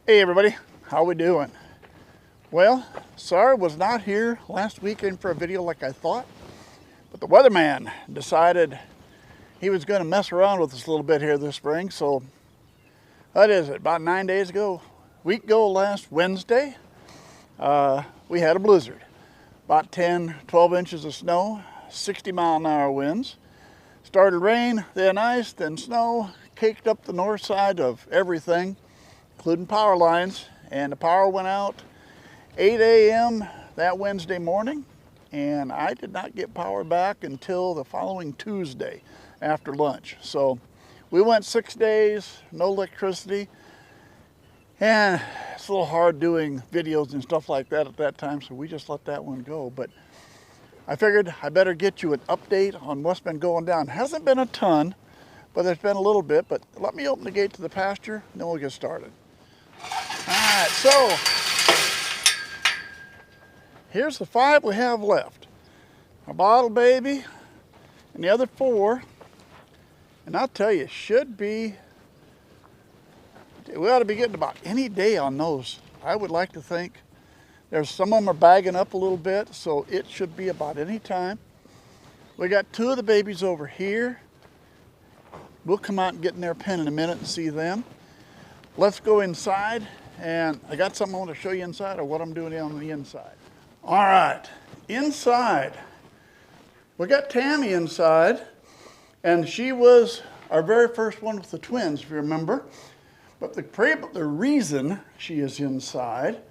Hey everybody, how we doing? Well, sorry was not here last weekend for a video like I thought, but the weatherman decided he was going to mess around with us a little bit here this spring. So what is it, about 9 days ago, week ago last Wednesday, we had a blizzard. About 10-12 inches of snow, 60-mile-an-hour winds. Started rain, then ice, then snow, caked up the north side of everything, including power lines, and the power went out 8 a.m. that Wednesday morning, and I did not get power back until the following Tuesday after lunch. So we went 6 days, no electricity, and it's a little hard doing videos and stuff like that at that time, so we just let that one go. But I figured I better get you an update on what's been going down. Hasn't been a ton, but there's been a little bit. But let me open the gate to the pasture, and then we'll get started. All right, so here's the 5 we have left. A bottle baby and the other 4. And I'll tell you, we ought to be getting about any day on those. I would like to think. There's some of them are bagging up a little bit, so it should be about any time. We got 2 of the babies over here. We'll come out and get in their pen in a minute and see them. Let's go inside, and I got something I want to show you inside of what I'm doing on the inside. All right, inside, we got Tammy inside, and she was our very first one with the twins, if you remember. But the reason she is inside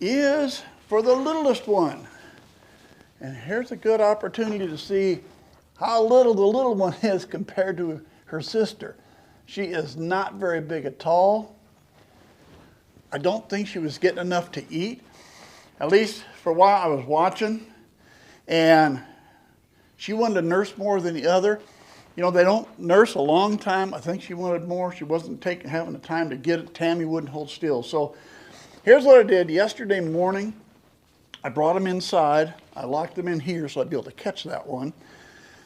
is for the littlest one. And here's a good opportunity to see how little the little one is compared to her sister. She is not very big at all. I don't think she was getting enough to eat, at least for a while I was watching. And she wanted to nurse more than the other. You know, they don't nurse a long time. I think she wanted more. She wasn't having the time to get it. Tammy wouldn't hold still. So here's what I did. Yesterday morning, I brought them inside. I locked them in here so I'd be able to catch that one.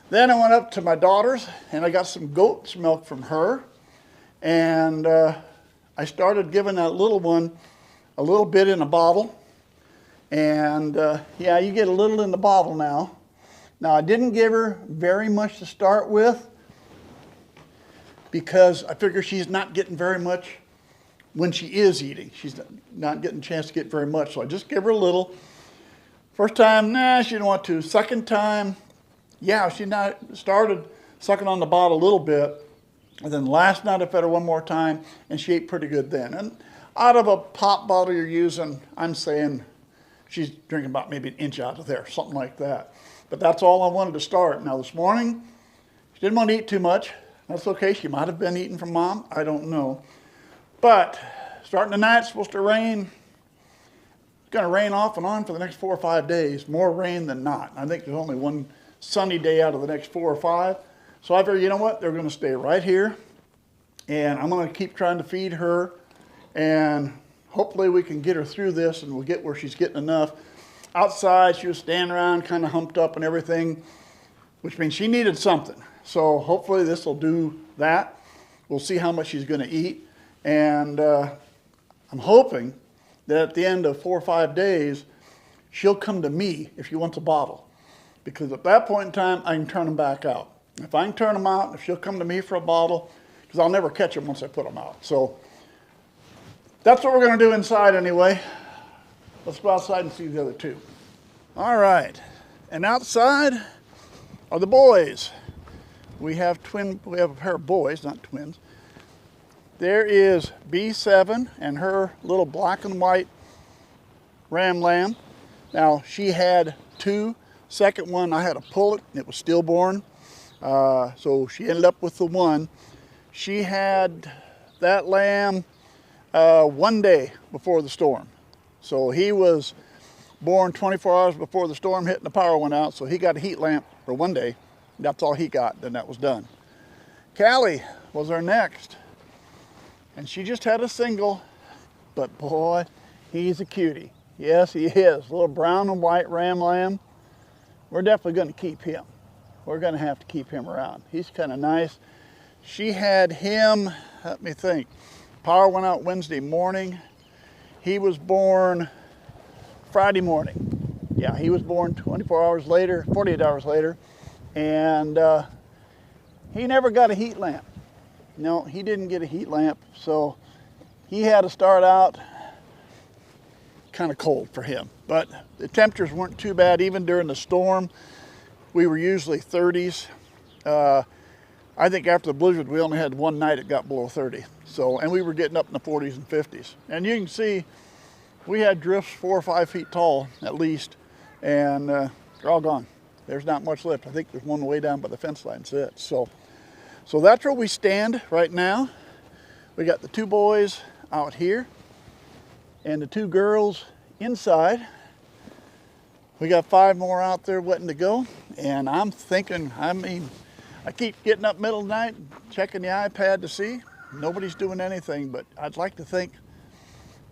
Then I went up to my daughter's and I got some goat's milk from her. And I started giving that little one a little bit in a bottle. And yeah, you get a little in the bottle now. Now, I didn't give her very much to start with because I figure she's not getting very much when she is eating. She's not getting a chance to get very much, so I just give her a little. First time, nah, she didn't want to. Second time, yeah, she started sucking on the bottle a little bit. And then last night I fed her one more time, and she ate pretty good then. And out of a pop bottle you're using, I'm saying she's drinking about maybe an inch out of there, something like that. But that's all I wanted to start. Now this morning, she didn't want to eat too much. That's okay. She might have been eating from mom. I don't know. But starting tonight, it's supposed to rain. It's going to rain off and on for the next 4 or 5 days. More rain than not. I think there's only one sunny day out of the next 4 or 5. So I figured, you know what? They're going to stay right here. And I'm going to keep trying to feed her. And hopefully we can get her through this and we'll get where she's getting enough. Outside, she was standing around kind of humped up and everything, which means she needed something. So hopefully this will do that. We'll see how much she's going to eat. And I'm hoping that at the end of 4 or 5 days, she'll come to me if she wants a bottle. Because at that point in time, I can turn them back out. If I can turn them out, if she'll come to me for a bottle, because I'll never catch them once I put them out. So that's what we're going to do inside anyway. Let's go outside and see the other 2. All right, and outside are the boys. We have a pair of boys, not twins. There is B7 and her little black and white ram lamb. Now she had 2. Second one, I had to pull it. It was stillborn, so she ended up with the 1. She had that lamb 1 day before the storm. So he was born 24 hours before the storm hit and the power went out. So he got a heat lamp for 1 day. That's all he got. Then that was done. Callie was our next. And she just had a single. But boy, he's a cutie. Yes, he is. A little brown and white ram lamb. We're definitely going to keep him. We're going to have to keep him around. He's kind of nice. She had him, let me think, Power went out Wednesday morning. He was born Friday morning. Yeah, he was born 24 hours later, 48 hours later. And he never got a heat lamp. No, he didn't get a heat lamp. So he had to start out kind of cold for him. But the temperatures weren't too bad. Even during the storm, we were usually 30s. I think after the blizzard, we only had one night it got below 30. So, and we were getting up in the 40s and 50s. And you can see we had drifts 4 or 5 feet tall at least, and they're all gone. There's not much left. I think there's one way down by the fence line. That's it. So that's where we stand right now. We got the 2 boys out here and the 2 girls inside. We got 5 more out there waiting to go. And I'm thinking, I keep getting up middle of the night, checking the iPad to see. Nobody's doing anything, but I'd like to think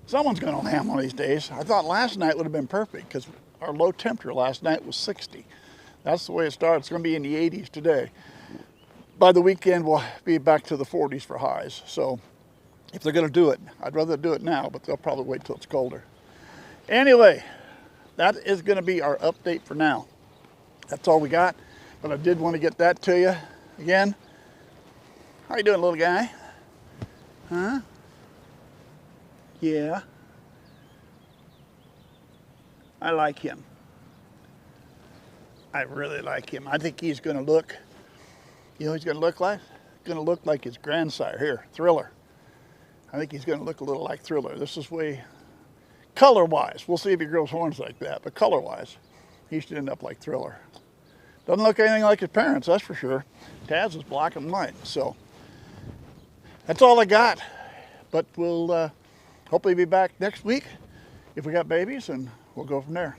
someone's going to land one of these days. I thought last night would have been perfect because our low temperature last night was 60. That's the way it starts. It's going to be in the 80s today. By the weekend, we'll be back to the 40s for highs. So if they're going to do it, I'd rather do it now, but they'll probably wait till it's colder. Anyway, that is going to be our update for now. That's all we got. But I did want to get that to you again. How you doing, little guy? Huh? Yeah. I like him. I really like him. I think he's going to look, you know, he's going to look like his grandsire here, Thriller. I think he's going to look a little like Thriller. This is way, color-wise. We'll see if he grows horns like that, but color-wise, he should end up like Thriller. Doesn't look anything like his parents, that's for sure. Taz is black and white, so that's all I got. But we'll hopefully be back next week if we got babies, and we'll go from there.